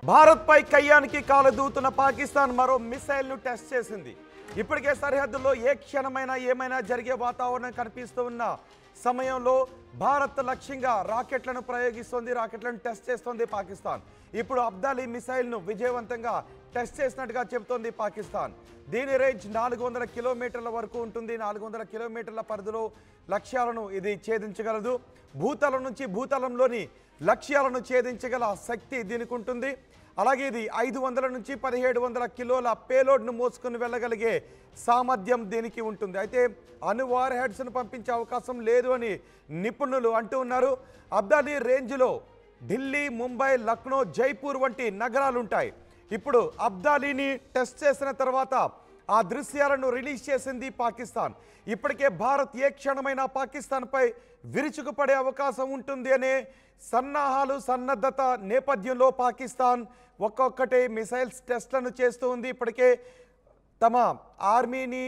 భారత్పై కయ్యానికి కాలదూతున్న పాకిస్తాన్ మరో మిసైల్ను టెస్ట్ చేసింది. ఇప్పటికే సరిహద్దుల్లో ఏ క్షణమైనా ఏమైనా జరిగే వాతావరణం కనిపిస్తూ ఉన్న సమయంలో భారత్ లక్ష్యంగా రాకెట్లను ప్రయోగిస్తోంది, రాకెట్లను టెస్ట్ చేస్తోంది పాకిస్తాన్. ఇప్పుడు అబ్దాలీ మిసైల్ను విజయవంతంగా టెస్ట్ చేసినట్టుగా చెబుతోంది పాకిస్తాన్. దీని రేంజ్ 400 కిలోమీటర్ల వరకు ఉంటుంది. 400 కిలోమీటర్ల పరిధిలో లక్ష్యాలను ఇది ఛేదించగలదు. భూతలం నుంచి భూతలంలోని లక్ష్యాలను ఛేదించగల శక్తి దీనికి ఉంటుంది. అలాగే ఇది 500 నుంచి 1700 కిలోల పేలోడ్ను మోసుకుని వెళ్ళగలిగే సామర్థ్యం దీనికి ఉంటుంది. అయితే అణు వార్ హెడ్స్ను పంపించే అవకాశం లేదు అని నిపుణులు అంటూ ఉన్నారు. అబ్దాలీ రేంజ్లో ఢిల్లీ, ముంబై, లక్నో, జైపూర్ వంటి నగరాలు ఉంటాయి. ఇప్పుడు అబ్దాలీని టెస్ట్ చేసిన తర్వాత ఆ దృశ్యాలను రిలీజ్ చేసింది పాకిస్తాన్. ఇప్పటికే భారత్ ఏ క్షణమైనా పాకిస్తాన్పై విరుచుకుపడే అవకాశం ఉంటుంది అనే సన్నాహాలు, సన్నద్ధత నేపథ్యంలో పాకిస్తాన్ ఒక్కొక్కటి మిసైల్స్ టెస్ట్లను చేస్తూ ఉంది. ఇప్పటికే తమ ఆర్మీని,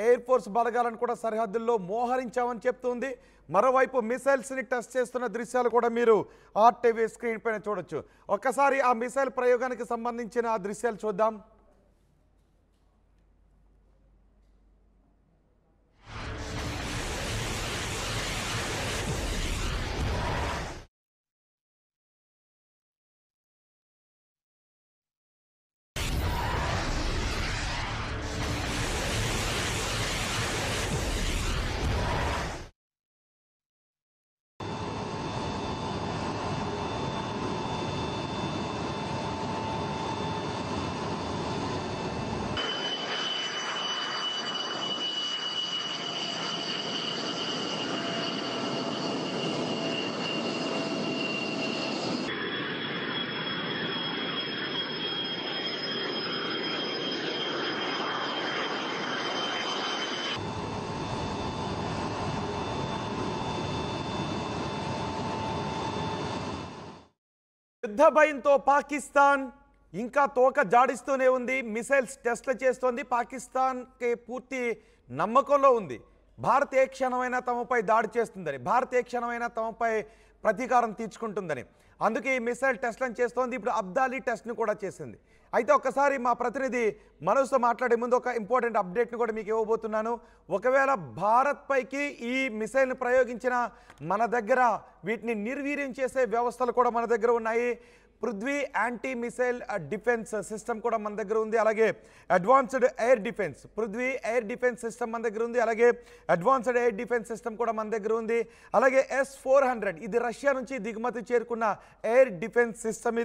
ఎయిర్ ఫోర్స్ బలగాలను కూడా సరిహద్దుల్లో మోహరించామని చెప్తుంది. మరోవైపు మిసైల్స్ని టెస్ట్ చేస్తున్న దృశ్యాలు కూడా మీరు ఆర్టీవీ స్క్రీన్ పైన చూడొచ్చు. ఒక్కసారి ఆ మిసైల్ ప్రయోగానికి సంబంధించిన ఆ దృశ్యాలు చూద్దాం. యుద్ధ భయంతో పాకిస్తాన్ ఇంకా తోక జాడిస్తూనే ఉంది. మిసైల్స్ టెస్ట్లు చేస్తోంది. పాకిస్తాన్కి పూర్తి నమ్మకంలో ఉంది భారత్ ఏ క్షణమైనా తమపై దాడి చేస్తుందని, భారత్ ఏ క్షణమైనా తమపై ప్రతీకారం తీర్చుకుంటుందని. అందుకే ఈ మిసైల్ టెస్ట్లను చేస్తోంది. ఇప్పుడు అబ్దాలీ టెస్ట్ను కూడా చేసింది. అయితే ఒక్కసారి మా ప్రతినిధి మనోజ్తో మాట్లాడే ముందు ఒక ఇంపార్టెంట్ అప్డేట్ను కూడా మీకు ఇవ్వబోతున్నాను. ఒకవేళ భారత్ పైకి ఈ మిసైల్ను ప్రయోగించిన మన దగ్గర వీటిని నిర్వీర్యం చేసే వ్యవస్థలు కూడా మన దగ్గర ఉన్నాయి. Prithvi anti missile defence system కూడా మన దగ్గర ఉంది. అలాగే advanced air defence, Prithvi air defence system మన దగ్గర ఉంది. అలాగే అడ్వాన్స్డ్ ఎయిర్ డిఫెన్స్ సిస్టమ్ కూడా మన దగ్గర ఉంది. అలాగే S-400 ఇది రష్యా నుంచి దిగుమతి చేరుకున్న ఎయిర్ డిఫెన్స్ సిస్టమ్.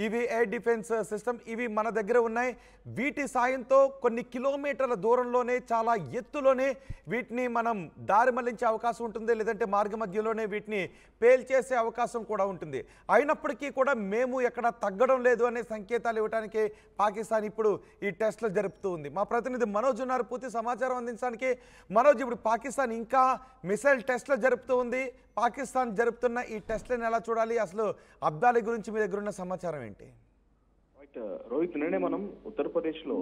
ఇవి ఎయిర్ డిఫెన్స్ సిస్టమ్ ఇవి మన దగ్గర ఉన్నాయి. వీటి సాయంతో కొన్ని కిలోమీటర్ల దూరంలోనే, చాలా ఎత్తులోనే వీటిని మనం దారి మళ్లించే అవకాశం ఉంటుంది. లేదంటే మార్గ మధ్యలోనే వీటిని పేల్చేసే అవకాశం కూడా ఉంటుంది. అయినప్పటికీ కూడా మేము ఎక్కడ తగ్గడం లేదు అనే సంకేతాలు ఇవ్వడానికి పాకిస్తాన్ ఇప్పుడు ఈ టెస్టులు జరుపుతూ ఉంది. మా ప్రతినిధి మనోజ్ ఉన్నారు పూర్తి సమాచారం అందించడానికి. మనోజ్, ఇప్పుడు పాకిస్తాన్ ఇంకా మిసైల్ టెస్టులు జరుపుతూ ఉంది. పాకిస్తాన్ జరుపుతున్న ఈ టెస్ట్లను ఎలా చూడాలి? అసలు అబ్దాలీ గురించి మీ దగ్గర ఉన్న సమాచారం ఏంటి? రోహిత్, నిన్నే మనం ఉత్తరప్రదేశ్ లో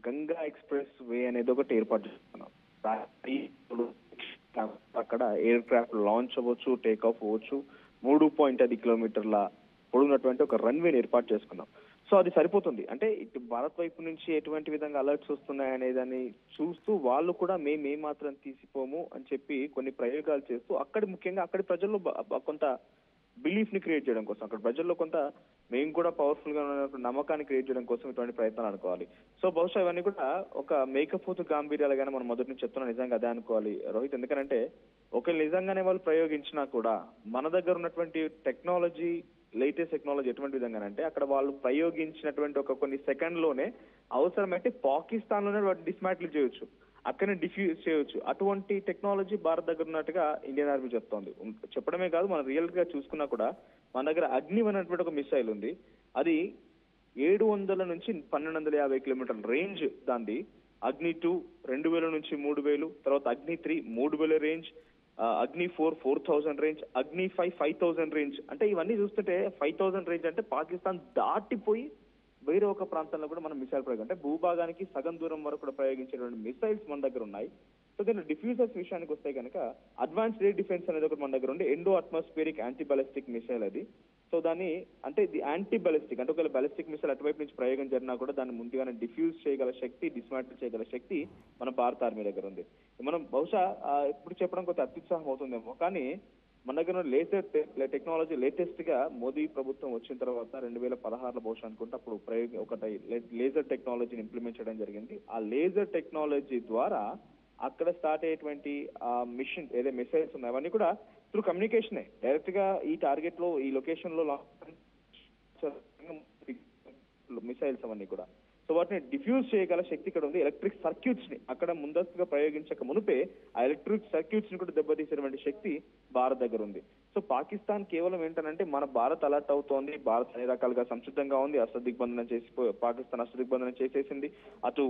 గంగా ఎక్స్ప్రెస్ వే అనేది ఒకటి ఏర్పాటు చేస్తున్నాం. అక్కడ ఎయిర్ క్రాఫ్ట్ లాంచ్ అవ్వచ్చు, టేక్ ఆఫ్ అవ్వచ్చు. 3.5 కిలోమీటర్ల పొడుగున్నటువంటి ఒక రన్వేని ఏర్పాటు చేసుకున్నాం. సో అది సరిపోతుంది. అంటే ఇటు భారత్ వైపు నుంచి ఎటువంటి విధంగా అలర్ట్స్ వస్తున్నాయి అనేదాన్ని చూస్తూ వాళ్ళు కూడా మేము మాత్రం తీసిపోము అని చెప్పి కొన్ని ప్రయోగాలు చేస్తూ ముఖ్యంగా అక్కడి ప్రజల్లో కొంత బిలీఫ్ ని క్రియేట్ చేయడం కోసం, అక్కడ ప్రజల్లో కొంత మేము కూడా పవర్ఫుల్ గా ఉన్న నమ్మకాన్ని క్రియేట్ చేయడం కోసం ఇటువంటి ప్రయత్నాలు అనుకోవాలి. సో బహుశా ఇవన్నీ కూడా ఒక మేకపోతు గాంభీర్యాలుగానే మనం మొదటి నుంచి చెప్తున్నా, నిజంగా అదే అనుకోవాలి రోహిత్. ఎందుకంటే ఒకవేళ నిజంగానే వాళ్ళు ప్రయోగించినా కూడా మన దగ్గర ఉన్నటువంటి టెక్నాలజీ, లేటెస్ట్ టెక్నాలజీ ఎటువంటి విధంగానంటే అక్కడ వాళ్ళు ప్రయోగించినటువంటి ఒక కొన్ని సెకండ్లోనే అవసరమైతే పాకిస్తాన్ లోనే వాటిని డిస్మాంటిల్ చేయొచ్చు, అక్కడనే డిఫ్యూజ్ చేయొచ్చు. అటువంటి టెక్నాలజీ భారత్ దగ్గర ఉన్నట్టుగా ఇండియన్ ఆర్మీ చెప్తోంది. చెప్పడమే కాదు, మనం రియల్ గా చూసుకున్నా కూడా మన దగ్గర అగ్ని అనేటువంటి ఒక మిసైల్ ఉంది. అది 700 నుంచి 1250 కిలోమీటర్ల రేంజ్ దాన్ని. అగ్ని 2 2000 నుంచి 3000, తర్వాత అగ్ని 3 3000 రేంజ్, అగ్ని 4 4000 రేంజ్, అగ్ని 5 5000 రేంజ్. అంటే ఇవన్నీ చూస్తుంటే 5000 రేంజ్ అంటే పాకిస్తాన్ దాటిపోయి వేరే ఒక ప్రాంతంలో కూడా మనం మిసైల్ ప్రయోగం, అంటే భూభాగానికి సగం దూరం వరకు కూడా ప్రయోగించేటువంటి మిసైల్స్ మన దగ్గర ఉన్నాయి. సో దీని డిఫ్యూజర్స్ విషయానికి వస్తే కనుక అడ్వాన్స్డ్ ఎయిర్ డిఫెన్స్ అనేది ఒకటి మన దగ్గర ఉంది. Endo atmospheric anti ballistic missile అది. సో దాన్ని అంటే ఇది యాంటీ బ్యాలిస్టిక్, అంటే ఒకవేళ బ్యాలిస్టిక్ మిసైల్ అటువైపు నుంచి ప్రయోగం జరిగినా కూడా దాన్ని ముందుగానే డిఫ్యూజ్ చేయగల శక్తి, డిస్మాంటిల్ చేయగల శక్తి మన భారత ఆర్మీ దగ్గర ఉంది. మనం బహుశా ఇప్పుడు చెప్పడం కొంత అత్యుత్సాహం అవుతుందేమో, కానీ మన దగ్గర లేటెస్ట్ టెక్నాలజీ లేటెస్ట్ గా మోదీ ప్రభుత్వం వచ్చిన తర్వాత 2016లో బహుశా అనుకుంటే అప్పుడు ఒకటి లేజర్ టెక్నాలజీని ఇంప్లిమెంట్ చేయడం జరిగింది. ఆ లేజర్ టెక్నాలజీ ద్వారా అక్కడ స్టార్ట్ అయ్యేటువంటి మిషన్ ఏదైతే మిసైల్స్ ఉన్నాయో అవన్నీ కూడా త్రూ కమ్యూనికేషనే డైరెక్ట్ గా ఈ టార్గెట్ లో ఈ లొకేషన్ లో మిసైల్స్ అవన్నీ కూడా. సో వాటిని డిఫ్యూజ్ చేయగల శక్తి ఇక్కడ ఉంది. ఎలక్ట్రిక్ సర్క్యూట్స్ ని అక్కడ ముందస్తుగా ప్రయోగించక మునిపే ఆ ఎలక్ట్రిక్ సర్క్యూట్స్ ని కూడా దెబ్బతీసేటువంటి శక్తి భారత్ దగ్గర ఉంది. సో పాకిస్తాన్ కేవలం ఏంటంటే మన భారత్ అలర్ట్ అవుతోంది, భారత్ అన్ని రకాలుగా సంసిద్ధంగా ఉంది, అష్టదిగ్బంధనం చేసి పాకిస్తాన్ అష్టదిగ్బంధనం చేసేసింది, అటు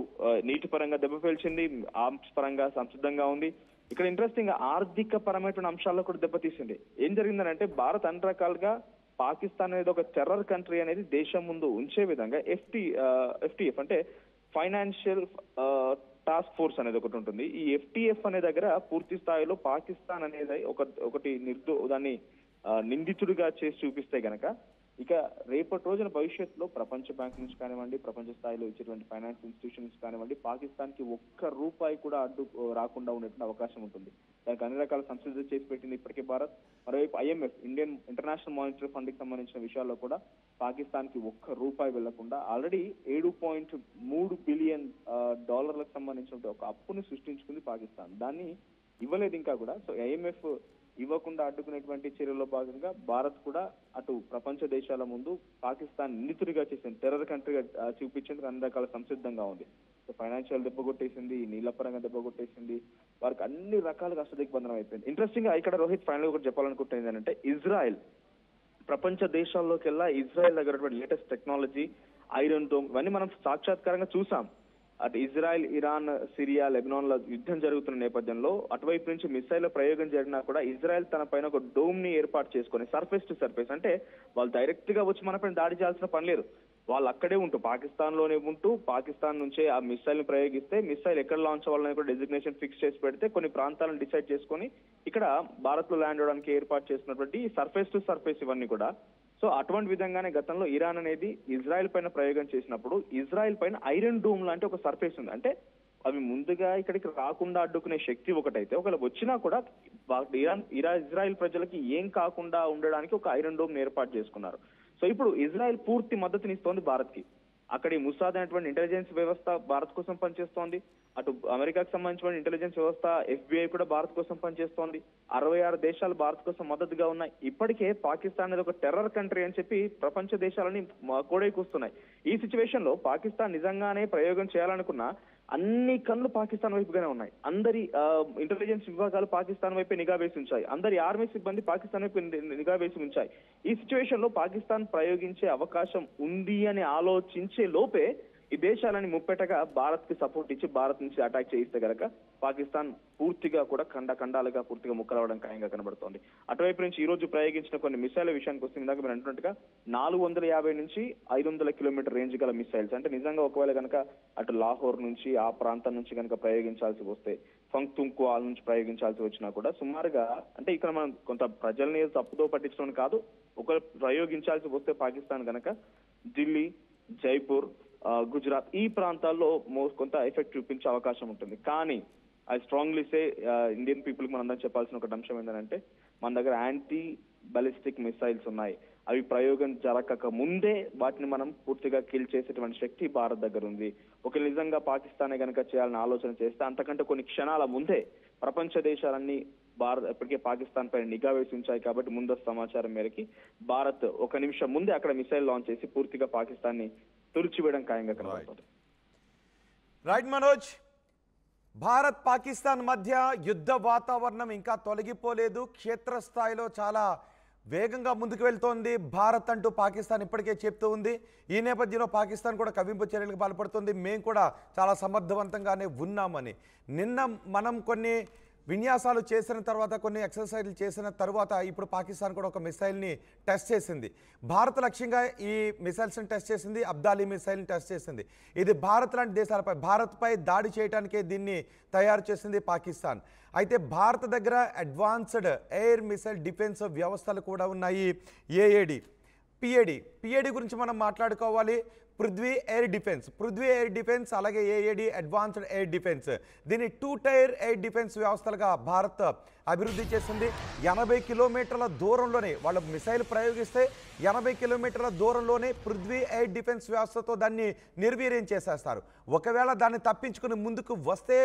నీటి పరంగా దెబ్బ పేల్చింది, ఆర్మ్స్ పరంగా సంసిద్ధంగా ఉంది. ఇక్కడ ఇంట్రెస్టింగ్ గా ఆర్థిక పరమైనటువంటి అంశాల్లో కూడా దెబ్బతీసింది. ఏం జరిగిందనంటే భారత్ అన్ని రకాలుగా పాకిస్తాన్ అనేది ఒక టెర్రర్ కంట్రీ అనేది దేశం ముందు ఉంచే విధంగా ఎఫ్టిఎఫ్ అంటే ఫైనాన్షియల్ టాస్క్ ఫోర్స్ అనేది ఒకటి ఉంటుంది. ఈ ఎఫ్టిఎఫ్ అనే దగ్గర పూర్తి స్థాయిలో పాకిస్తాన్ అనేది ఒకటి దాన్ని నిందితుడిగా చేసి చూపిస్తే గనక ఇక రేపటి రోజున భవిష్యత్తులో ప్రపంచ బ్యాంక్ నుంచి కానివ్వండి, ప్రపంచ స్థాయిలో ఇచ్చేటువంటి ఫైనాన్స్ ఇన్స్టిట్యూషన్స్ కానివ్వండి, పాకిస్తాన్ కి ఒక్క రూపాయి కూడా అడ్డు రాకుండా ఉండేటువంటి అవకాశం ఉంటుంది. దానికి అన్ని రకాల సంసిద్ధత చేసి పెట్టింది ఇప్పటికే భారత్. మరోవైపు IMF Indian international monetary fund కి సంబంధించిన విషయాల్లో కూడా పాకిస్తాన్ కి ఒక్క రూపాయి వెళ్లకుండా ఆల్రెడీ $7.3 బిలియన్ సంబంధించిన ఒక అప్పుని సృష్టించుకుంది పాకిస్తాన్. దాన్ని ఇవ్వలేదు ఇంకా కూడా. సో ఐఎంఎఫ్ ఇవ్వకుండా అడ్డుకునేటువంటి చర్యల్లో భాగంగా భారత్ కూడా అటు ప్రపంచ దేశాల ముందు పాకిస్తాన్ నిందితుడిగా చేసింది, టెర్రర్ కంట్రీగా చూపించేందుకు అన్ని రకాల సంసిద్ధంగా ఉంది. సో ఫైనాన్షియల్ దెబ్బ కొట్టేసింది, నీళ్ల పరంగా దెబ్బ కొట్టేసింది, వారికి అన్ని రకాలుగా అష్టదిగ్బంధనం అయిపోయింది. ఇంట్రెస్టింగ్ గా ఇక్కడ రోహిత్ ఫైనల్ ఒకటి చెప్పాలనుకుంటుంది ఏంటంటే ఇజ్రాయెల్ ప్రపంచ దేశాల్లోకెల్లా ఇజ్రాయెల్ దగ్గర లేటెస్ట్ టెక్నాలజీ, ఐరన్ డోమ్ ఇవన్నీ మనం సాక్షాత్కారంగా చూసాం. అటు ఇజ్రాయెల్, ఇరాన్, సిరియా, లెబనాన్ లో యుద్ధం జరుగుతున్న నేపథ్యంలో అటువైపు నుంచి మిసైల్ ప్రయోగం జరిగినా కూడా ఇజ్రాయెల్ తన పైన ఒక డోమ్ ని ఏర్పాటు చేసుకొని సర్ఫేస్ టు సర్ఫేస్ అంటే వాళ్ళు డైరెక్ట్ గా వచ్చి మన పైన దాడి చేయాల్సిన పని లేదు, వాళ్ళు అక్కడే ఉంటూ పాకిస్తాన్ లోనే ఉంటూ పాకిస్తాన్ నుంచే ఆ మిసైల్ ని ప్రయోగిస్తే మిసైల్ ఎక్కడ లాంచ్ అవ్వాలని కూడా డెసిగ్నేషన్ ఫిక్స్ చేసి పెడితే కొన్ని ప్రాంతాలను డిసైడ్ చేసుకొని ఇక్కడ భారత్ లో ల్యాండ్ అవడానికి ఏర్పాటు చేసినటువంటి సర్ఫేస్ టు సర్ఫేస్ ఇవన్నీ కూడా. సో అటువంటి విధంగానే గతంలో ఇరాన్ అనేది ఇజ్రాయెల్ పైన ప్రయోగం చేసినప్పుడు ఇజ్రాయెల్ పైన ఐరన్ డోమ్ లాంటి ఒక సర్ఫేస్ ఉంది. అంటే అవి ముందుగా ఇక్కడికి రాకుండా అడ్డుకునే శక్తి ఒకటైతే ఒకవేళ వచ్చినా కూడా ఇజ్రాయెల్ ప్రజలకి ఏం కాకుండా ఉండడానికి ఒక ఐరన్ డోమ్ ఏర్పాటు చేసుకున్నారు. సో ఇప్పుడు ఇజ్రాయెల్ పూర్తి మద్దతునిస్తోంది భారత్ కి. అక్కడి ముసాద్ అనేటువంటి ఇంటెలిజెన్స్ వ్యవస్థ భారత్ కోసం పనిచేస్తోంది, అటు అమెరికాకు సంబంధించిన ఇంటెలిజెన్స్ వ్యవస్థ ఎఫ్బిఐ కూడా భారత్ కోసం పనిచేస్తోంది. 66 దేశాలు భారత్ కోసం మద్దతుగా ఉన్నాయి. ఇప్పటికే పాకిస్తాన్ అనేది ఒక టెర్రర్ కంట్రీ అని చెప్పి ప్రపంచ దేశాలని కోడైకూస్తున్నాయి. ఈ సిచ్యువేషన్ లో పాకిస్తాన్ నిజంగానే ప్రయోగం చేయాలనుకున్నా అన్ని కళ్ళు పాకిస్తాన్ వైపుగానే ఉన్నాయి. అందరి ఇంటెలిజెన్స్ విభాగాలు పాకిస్తాన్ వైపే నిఘా వేసి ఉంచాయి, అందరి ఆర్మీ సిబ్బంది పాకిస్తాన్ వైపు నిఘా వేసి ఉంచాయి. ఈ సిచ్యువేషన్ లో పాకిస్తాన్ ప్రయోగించే అవకాశం ఉంది అని ఆలోచించే లోపే ఈ దేశాలని ముప్పెటగా భారత్ కి సపోర్ట్ ఇచ్చి భారత్ నుంచి అటాక్ చేయిస్తే గనక పాకిస్తాన్ పూర్తిగా కూడా ఖండాలుగా పూర్తిగా ముక్కలవడం ఖాయంగా కనబడుతోంది. అటువైపు నుంచి ఈ రోజు ప్రయోగించిన కొన్ని మిసైల్ విషయానికి వస్తే ఇందాక మీరు అంటున్నట్టుగా 450 నుంచి 500 కిలోమీటర్ రేంజ్ గల మిసైల్స్. అంటే నిజంగా ఒకవేళ కనుక అటు లాహోర్ నుంచి ఆ ప్రాంతం నుంచి కనుక ప్రయోగించాల్సి వస్తే, ఫంక్తుంక్వాల్ నుంచి ప్రయోగించాల్సి వచ్చినా కూడా సుమారుగా అంటే ఇక్కడ మనం కొంత ప్రజల్ని తప్పుదో పట్టించడం కాదు, ఒకవేళ ప్రయోగించాల్సి వస్తే పాకిస్తాన్ కనుక ఢిల్లీ, జైపూర్, గుజరాత్ ఈ ప్రాంతాల్లో కొంత ఎఫెక్ట్ చూపించే అవకాశం ఉంటుంది. కానీ I strongly say Indian people కి మనందరం చెప్పాల్సిన ఒక అంశం ఏంటంటే మన దగ్గర యాంటీ బాలిస్టిక్ మిసైల్స్ ఉన్నాయి. అవి ప్రయోగం జరగక ముందే వాటిని మనం పూర్తిగా కిల్ చేసేటువంటి శక్తి భారత్ దగ్గర ఉంది. ఒక నిజంగా పాకిస్తానే కనుక చేయాలని ఆలోచన చేస్తే అంతకంటే కొన్ని క్షణాల ముందే ప్రపంచ దేశాలన్నీ భారత్ ఇప్పటికే పాకిస్తాన్ పైన నిఘా వేసి ఉంచాయి. కాబట్టి ముందస్తు సమాచారం మేరకి భారత్ ఒక నిమిషం ముందే అక్కడ మిసైల్ లాంచ్ చేసి పూర్తిగా పాకిస్తాన్ ని తుడిచివేయడం ఖాయంగా కనబడుతుంది. రైట్ మనోజ్, భారత్ పాకిస్తాన్ మధ్య యుద్ధ వాతావరణం ఇంకా తొలగిపోలేదు, క్షేత్రస్థాయిలో చాలా వేగంగా ముందుకు వెళ్తోంది. భారత్ అంటూ పాకిస్తాన్ ఇప్పటికే చెప్తూ ఉంది. ఈ నేపథ్యంలో పాకిస్తాన్ కూడా కవ్వింపు చర్యలకు పాల్పడుతుంది. మేము కూడా చాలా సమర్థవంతంగానే ఉన్నామని. నిన్న మనం కొన్ని విన్యాసాలు చేసిన తర్వాత, కొన్ని ఎక్సర్సైజ్లు చేసిన తర్వాత ఇప్పుడు పాకిస్తాన్ కూడా ఒక మిసైల్ని టెస్ట్ చేసింది. భారత్ లక్ష్యంగా ఈ మిసైల్స్ని టెస్ట్ చేసింది, అబ్దాలీ మిసైల్ని టెస్ట్ చేసింది. ఇది భారత్ లాంటి దేశాలపై, భారత్పై దాడి చేయడానికే దీన్ని తయారు చేసింది పాకిస్తాన్. అయితే భారత్ దగ్గర అడ్వాన్స్డ్ ఎయిర్ మిసైల్ డిఫెన్స్ వ్యవస్థలు కూడా ఉన్నాయి, ఏఏడి. పిఏడి గురించి మనం మాట్లాడుకోవాలి. పృథ్వీ ఎయిర్ డిఫెన్స్ అలాగే ఏఏడి అడ్వాన్స్డ్ ఎయిర్ డిఫెన్స్. దీన్ని 2 టైర్ ఎయిర్ డిఫెన్స్ వ్యవస్థలుగా భారత్ అభివృద్ధి చేసింది. 80 కిలోమీటర్ల దూరంలోనే వాళ్ళు మిసైల్ ప్రయోగిస్తే 80 కిలోమీటర్ల దూరంలోనే పృథ్వీ ఎయిర్ డిఫెన్స్ వ్యవస్థతో దాన్ని నిర్వీర్యం చేసేస్తారు. ఒకవేళ దాన్ని తప్పించుకుని ముందుకు వస్తే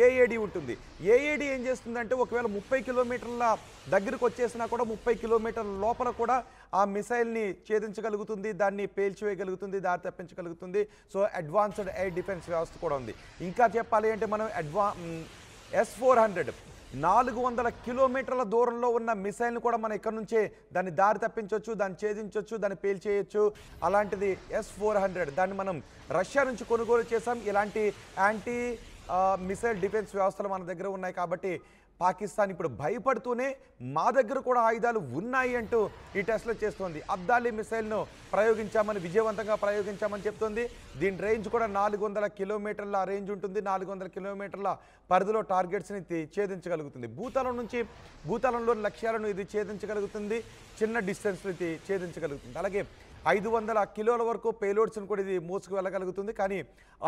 ఏఏడి ఉంటుంది. ఏఏడి ఏం చేస్తుందంటే ఒకవేళ 30 కిలోమీటర్ల దగ్గరకు వచ్చేసినా కూడా 30 కిలోమీటర్ల లోపల కూడా ఆ మిసైల్ని ఛేదించగలుగుతుంది, దాన్ని పేల్చివేయగలుగుతుంది, దారి తప్పించగలుగుతుంది. సో అడ్వాన్స్డ్ ఎయిర్ డిఫెన్స్ వ్యవస్థ కూడా ఉంది. ఇంకా చెప్పాలి అంటే మనం S-400 400 కిలోమీటర్ల దూరంలో ఉన్న మిసైల్ని కూడా మనం ఇక్కడ నుంచే దాన్ని దారి తప్పించవచ్చు, దాన్ని ఛేదించవచ్చు, దాన్ని పేల్చేయచ్చు. అలాంటిది S-400 దాన్ని మనం రష్యా నుంచి కొనుగోలు చేసాం. ఇలాంటి యాంటీ మిసైల్ డిఫెన్స్ వ్యవస్థలు మన దగ్గర ఉన్నాయి. కాబట్టి పాకిస్తాన్ ఇప్పుడు భయపడుతూనే మా దగ్గర కూడా ఆయుధాలు ఉన్నాయి అంటూ ఈ టెస్ట్లు చేస్తోంది. అబ్దాలీ మిసైల్ను విజయవంతంగా ప్రయోగించామని చెప్తోంది. దీని రేంజ్ కూడా 400 కిలోమీటర్ల రేంజ్ ఉంటుంది. 400 కిలోమీటర్ల పరిధిలో టార్గెట్స్ని ఛేదించగలుగుతుంది. భూతలంలోని లక్ష్యాలను ఇది ఛేదించగలుగుతుంది. చిన్న డిస్టెన్స్లు ఇది ఛేదించగలుగుతుంది. అలాగే 500 కిలోల వరకు పేలోడ్స్ని కూడా ఇది మోసుకు వెళ్ళగలుగుతుంది. కానీ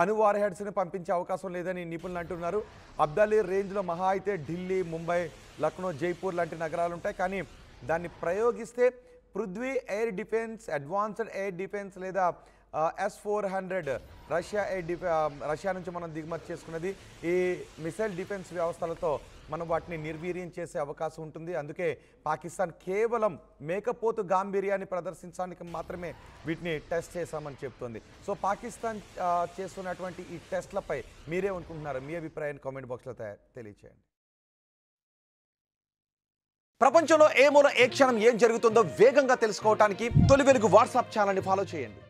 అణు వార్ హెడ్స్ని పంపించే అవకాశం లేదని నిపుణులు అంటున్నారు. అబ్దాలీ రేంజ్లో మహా అయితే ఢిల్లీ, ముంబై, లక్నో, జైపూర్ లాంటి నగరాలు ఉంటాయి. కానీ దాన్ని ప్రయోగిస్తే Prithvi air defence, advanced air defence లేదా S-400 రష్యా నుంచి మనం దిగుమతి చేసుకున్నది. ఈ మిసైల్ డిఫెన్స్ వ్యవస్థలతో మనం వాటిని నిర్వీర్యం చేసే అవకాశం ఉంటుంది. అందుకే పాకిస్తాన్ కేవలం మేకపోతు గాంభీర్యాన్ని ప్రదర్శించడానికి మాత్రమే వీటిని టెస్ట్ చేశామని చెప్తోంది. సో పాకిస్తాన్ చేస్తున్నటువంటి ఈ టెస్ట్లపై మీరే అనుకుంటున్నారు? మీ అభిప్రాయాన్ని కామెంట్ బాక్స్లో తెలియచేయండి. ప్రపంచంలో ఏ మూల ఏ క్షణం ఏం జరుగుతుందో వేగంగా తెలుసుకోవడానికి తొలి వెలుగు వాట్సాప్ ఛానల్ని ఫాలో చేయండి.